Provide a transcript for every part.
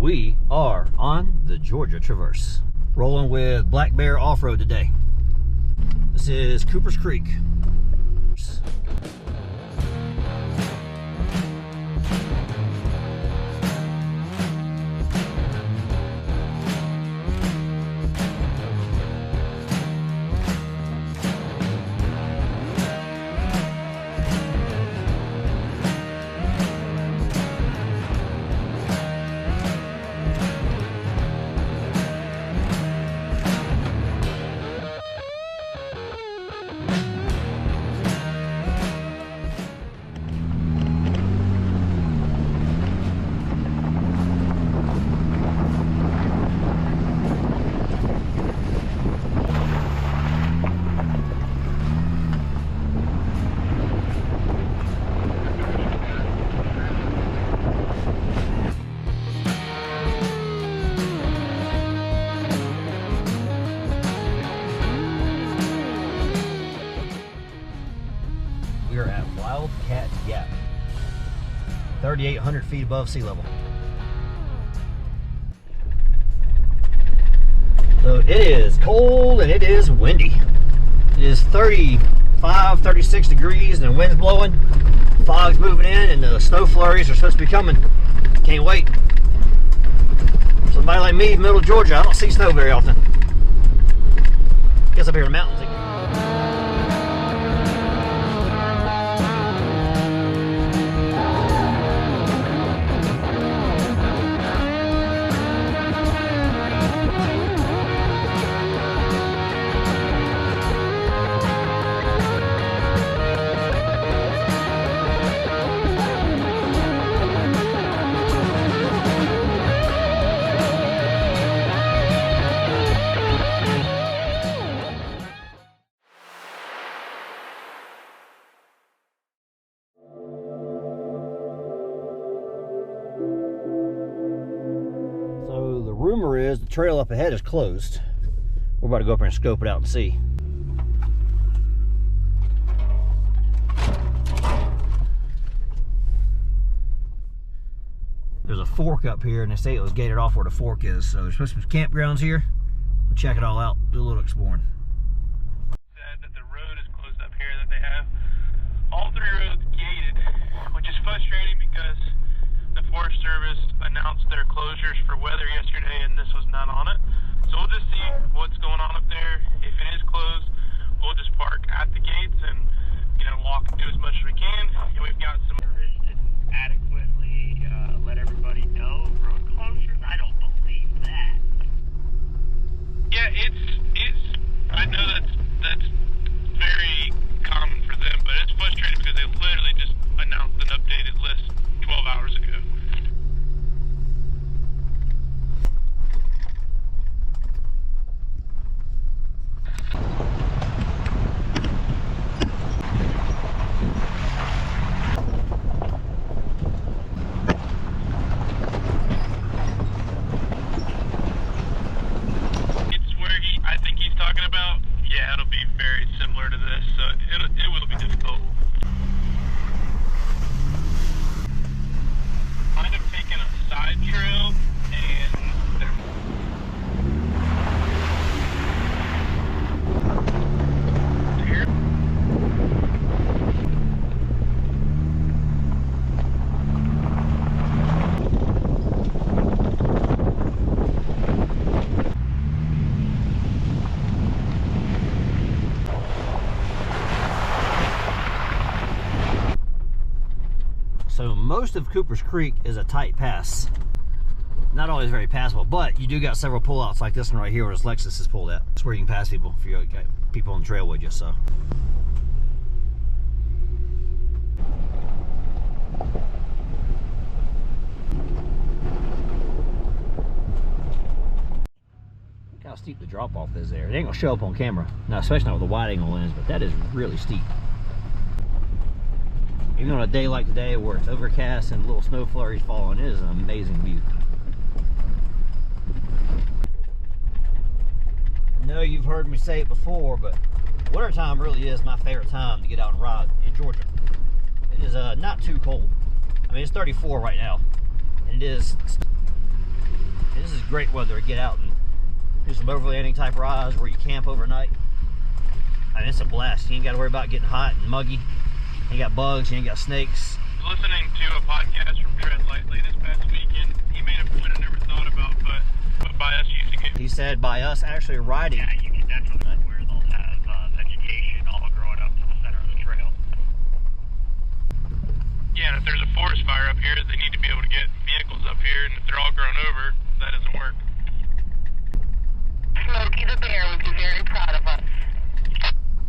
We are on the Georgia Traverse, rolling with Black Bear Off-Road today. This is Cooper's Creek. We are at Wildcat Gap, 3,800 feet above sea level. So it is cold and it is windy. It is 35, 36 degrees and the wind's blowing, fog's moving in, and the snow flurries are supposed to be coming. Can't wait. Somebody like me, middle of Georgia, I don't see snow very often. Guess up here in the mountains. Rumor is the trail up ahead is closed. We're about to go up there and scope it out and see. There's a fork up here and they say it was gated off where the fork is. So there's supposed to be campgrounds here. We'll check it all out, do a little exploring. Said that the road is closed up here, that they have all three roads gated, which is frustrating because the Forest Service announced their closures for weather yesterday and this was not on it. So we'll just see what's going on up there. If it is closed, we'll just park at the gates and, you know, walk and do as much as we can. And we've got some adequately let everybody know road closures. I don't believe that. Yeah, it's I know that's very common for them, but it's frustrating because they literally just announced an updated list 12 hours ago. It's where I think he's talking about. Yeah, it'll be very similar to this, so it will be difficult. Kind of taking a side trail and here. So most of Cooper's Creek is a tight pass. Not always very passable, but you do got several pullouts like this one right here where this Lexus is pulled at. That's where you can pass people if you got people on the trail with you, so. Look how steep the drop off is there. It ain't gonna show up on camera. Now, especially not with a wide angle lens, but that is really steep. Even on a day like today where it's overcast and little snow flurries falling, it is an amazing view. I know you've heard me say it before, but wintertime really is my favorite time to get out and ride in Georgia. It is not too cold. I mean, it's 34 right now, and it is great weather to get out and do some overlanding type rides where you camp overnight. I mean, it's a blast. You ain't got to worry about getting hot and muggy. You ain't got bugs, you ain't got snakes. Listening to a podcast from Tread Lightly this past weekend, he made a point I never thought about, but by us using it. He said by us actually riding. Yeah, you can definitely where they'll have vegetation all growing up to the center of the trail. Yeah, and if there's a forest fire up here, they need to be able to get vehicles up here, and if they're all grown over, that doesn't work. Smokey the Bear would be very proud of us.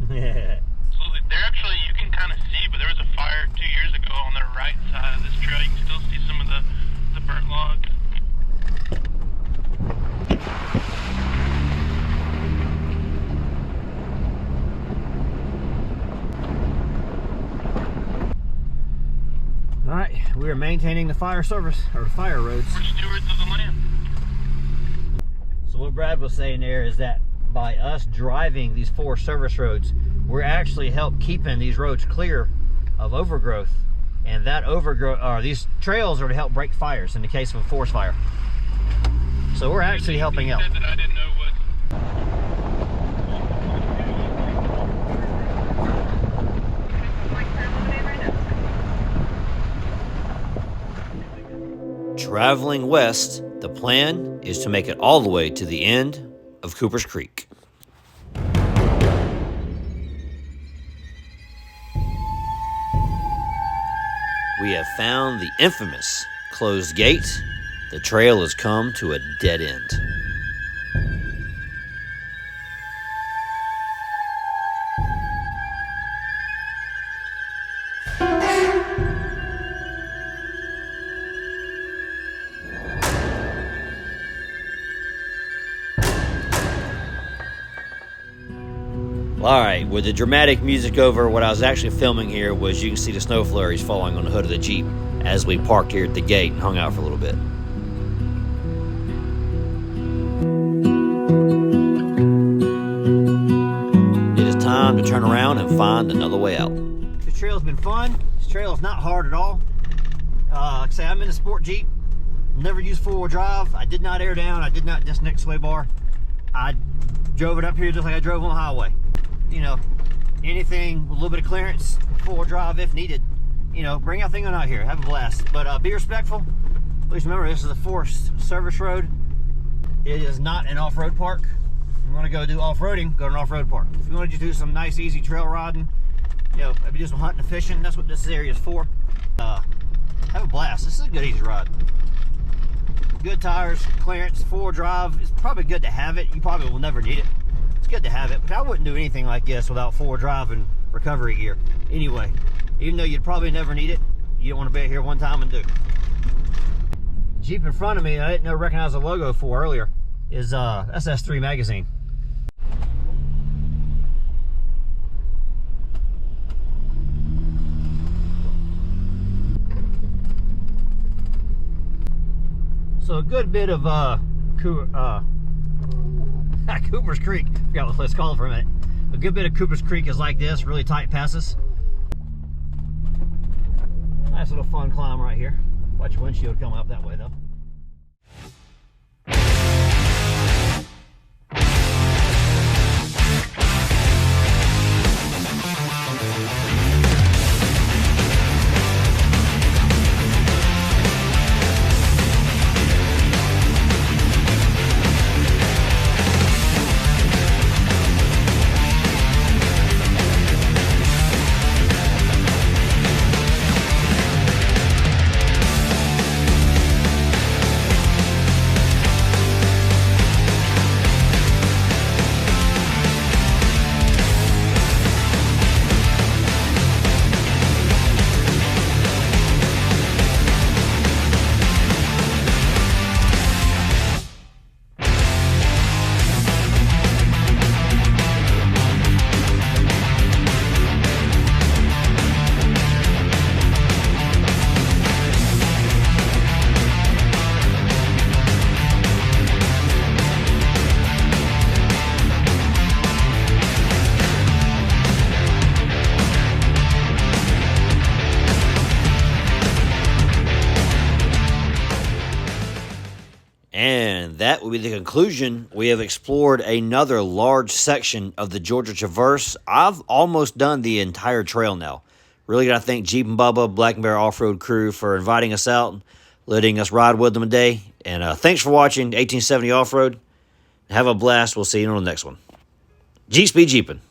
Absolutely. They're actually, you can kind of see, but there was a fire 2 years ago on the right side of this trail. You can still see some of the burnt logs. All right, we are maintaining the fire service, or fire roads. We're stewards of the land. So what Brad was saying there is that by us driving these 4 service roads, we're actually help keeping these roads clear of overgrowth. And that overgrowth, or these trails are to help break fires in the case of a forest fire. So we're actually helping out. That I didn't know was. Traveling west, the plan is to make it all the way to the end of Cooper's Creek. We have found the infamous closed gate. The trail has come to a dead end. All right, with the dramatic music over, what I was actually filming here was you can see the snow flurries falling on the hood of the Jeep as we parked here at the gate and hung out for a little bit. It is time to turn around and find another way out. This trail's been fun. This trail is not hard at all. Like I say, I'm in a sport Jeep. Never used four-wheel drive. I did not air down. I did not disconnect sway bar. I drove it up here just like I drove on the highway. You know, anything with a little bit of clearance, four-wheel drive if needed. You know, bring everything on out here. Have a blast. But be respectful. Please remember, this is a forest service road. It is not an off-road park. If you want to go do off-roading, go to an off-road park. If you want to just do some nice, easy trail riding, you know, maybe do some hunting and fishing, that's what this area is for. Have a blast. This is a good, easy ride. Good tires, clearance, four-wheel drive. It's probably good to have it. You probably will never need it. It's good to have it, but I wouldn't do anything like this without four-wheel drive and recovery gear. Anyway, even though you'd probably never need it, you don't want to be here one time and do. Jeep in front of me, I didn't recognize the logo for earlier, is SS3 magazine. So a good bit of Cooper's Creek, forgot what it's called for a minute. A good bit of Cooper's Creek is like this, really tight passes. Nice little fun climb right here. Watch your windshield coming up that way though. And that will be the conclusion. We have explored another large section of the Georgia Traverse. I've almost done the entire trail now. Really got to thank Jeep and Bubba, Black and Bear Off-Road crew for inviting us out, letting us ride with them today. And thanks for watching 1870 Off-Road. Have a blast. We'll see you on the next one. G-Speed Jeepin'.